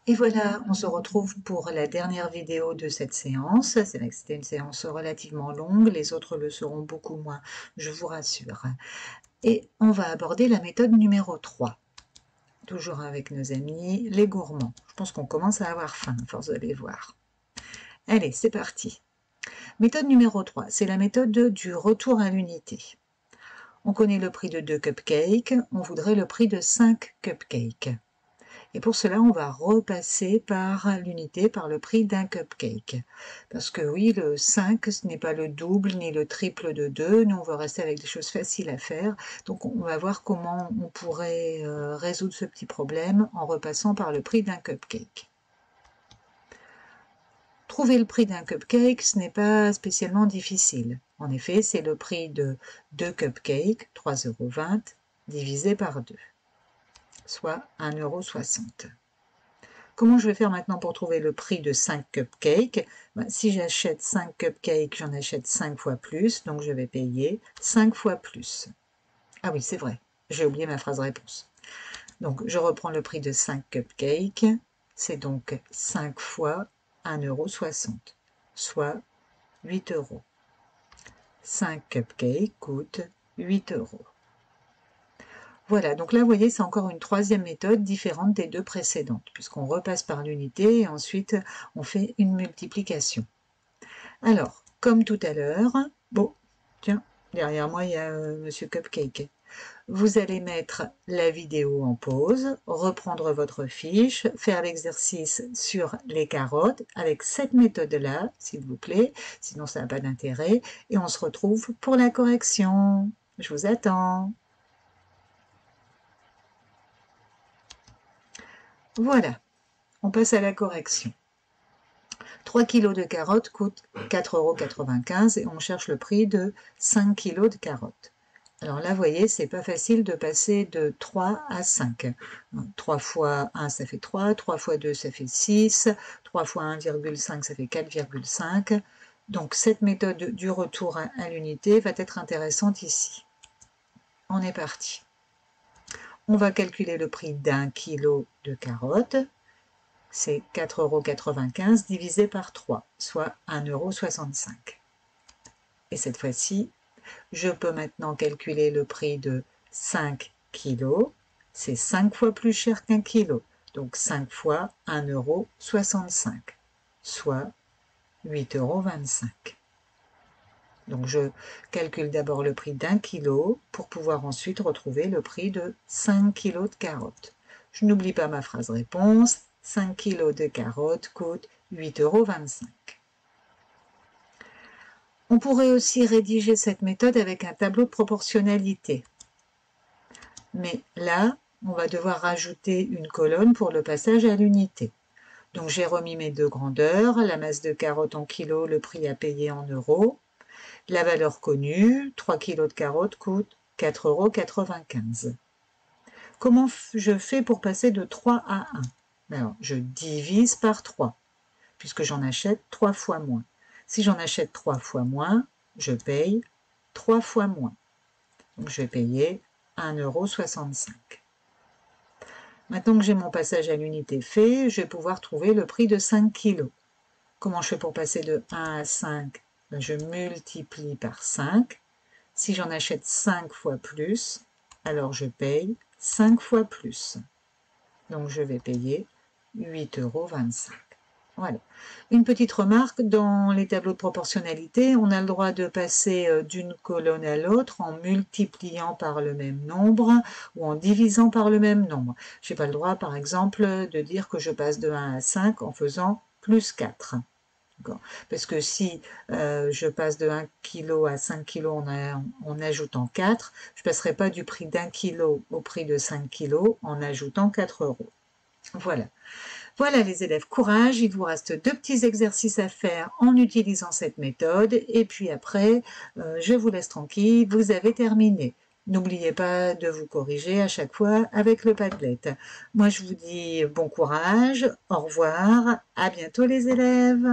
Et voilà, on se retrouve pour la dernière vidéo de cette séance. C'est vrai que c'était une séance relativement longue, les autres le seront beaucoup moins, je vous rassure. Et on va aborder la méthode numéro 3, toujours avec nos amis les gourmands. Je pense qu'on commence à avoir faim à force de les voir. Allez, c'est parti. Méthode numéro 3, c'est la méthode du retour à l'unité. On connaît le prix de 2 cupcakes, on voudrait le prix de 5 cupcakes. Et pour cela, on va repasser par l'unité, par le prix d'un cupcake. Parce que oui, le 5, ce n'est pas le double ni le triple de 2. Nous, on va rester avec des choses faciles à faire. Donc, on va voir comment on pourrait résoudre ce petit problème en repassant par le prix d'un cupcake. Trouver le prix d'un cupcake, ce n'est pas spécialement difficile. En effet, c'est le prix de 2 cupcakes, 3,20 €, divisé par 2, soit 1,60 €. Comment je vais faire maintenant pour trouver le prix de 5 cupcakes? Si j'achète 5 cupcakes, j'en achète 5 fois plus, donc je vais payer 5 fois plus. Ah oui, c'est vrai, j'ai oublié ma phrase réponse. Donc je reprends le prix de 5 cupcakes, c'est donc 5 fois 1,60 €, soit 8 €. 5 cupcakes coûtent 8 €. Voilà, donc là, vous voyez, c'est encore une troisième méthode différente des deux précédentes, puisqu'on repasse par l'unité et ensuite on fait une multiplication. Alors, comme tout à l'heure, bon, tiens, derrière moi, il y a Monsieur Cupcake. Vous allez mettre la vidéo en pause, reprendre votre fiche, faire l'exercice sur les carottes avec cette méthode-là, s'il vous plaît, sinon ça n'a pas d'intérêt, et on se retrouve pour la correction. Je vous attends. Voilà, on passe à la correction. 3 kg de carottes coûtent 4,95 € et on cherche le prix de 5 kg de carottes. Alors là, vous voyez, c'est pas facile de passer de 3 à 5. 3 fois 1, ça fait 3, 3 fois 2, ça fait 6, 3 fois 1,5, ça fait 4,5. Donc cette méthode du retour à l'unité va être intéressante ici. On est parti. On va calculer le prix d'un kilo de carottes. C'est 4,95 € divisé par 3, soit 1,65 €. Et cette fois-ci, je peux maintenant calculer le prix de 5 kilos. C'est 5 fois plus cher qu'un kilo. Donc 5 fois 1,65 €, soit 8,25 €. Donc je calcule d'abord le prix d'un kilo pour pouvoir ensuite retrouver le prix de 5 kilos de carottes. Je n'oublie pas ma phrase réponse. 5 kg de carottes coûtent 8,25 €. On pourrait aussi rédiger cette méthode avec un tableau de proportionnalité. Mais là, on va devoir rajouter une colonne pour le passage à l'unité. Donc j'ai remis mes deux grandeurs, la masse de carottes en kilos, le prix à payer en euros. La valeur connue, 3 kg de carottes coûte 4,95 €. Comment je fais pour passer de 3 à 1? Alors, je divise par 3, puisque j'en achète 3 fois moins. Si j'en achète 3 fois moins, je paye 3 fois moins. Donc, je vais payer 1,65 €. Maintenant que j'ai mon passage à l'unité fait, je vais pouvoir trouver le prix de 5 kg. Comment je fais pour passer de 1 à 5? Je multiplie par 5. Si j'en achète 5 fois plus, alors je paye 5 fois plus. Donc, je vais payer 8,25 €. Voilà. Une petite remarque, dans les tableaux de proportionnalité, on a le droit de passer d'une colonne à l'autre en multipliant par le même nombre ou en divisant par le même nombre. Je n'ai pas le droit, par exemple, de dire que je passe de 1 à 5 en faisant plus 4. Parce que si je passe de 1 kg à 5 kg en ajoutant 4, je ne passerai pas du prix d'1 kg au prix de 5 kg en ajoutant 4 €. Voilà. Voilà les élèves, courage, il vous reste 2 petits exercices à faire en utilisant cette méthode et puis après, je vous laisse tranquille, vous avez terminé. N'oubliez pas de vous corriger à chaque fois avec le Padlet. Moi je vous dis bon courage, au revoir, à bientôt les élèves.